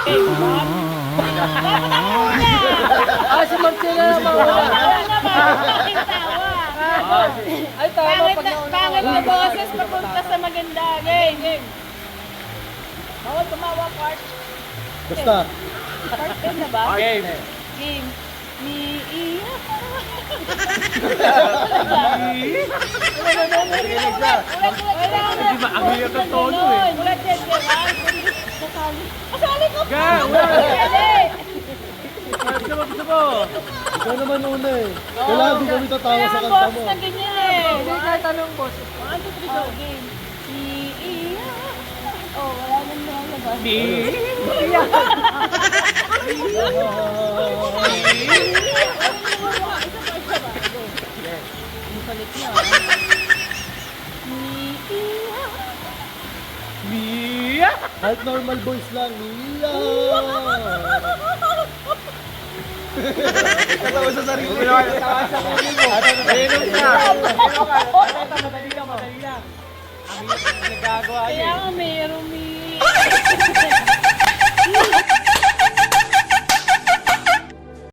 Okay, Ma'am. Dapat ako una. Si Marcela na mauna. Ay, tama pag nauna. Pangit na boses papunta sa maganda. Game. Bawal tumawa, Part. Basta. Part 10 na ba? Game. Game. Iiyak. Hindi maagiyak ang tono eh. Ulat yan, Kasali. Kasali ko. Ga, wala. Gusto mo. Ikaw naman una eh. Kailangan di kami tatawa sa kanta mo. Na ganyan eh. Hindi ka tanong boss. Game. Iiyak. Oh, wala nang nalabas. Palit niya. Mia. Kahit normal voice lang. Mia! Katawa sa sarili. Katawa sa sarili mo. Ayun na. Madali lang. Ang hirap na nagagawa Kaya niya. nga mayroong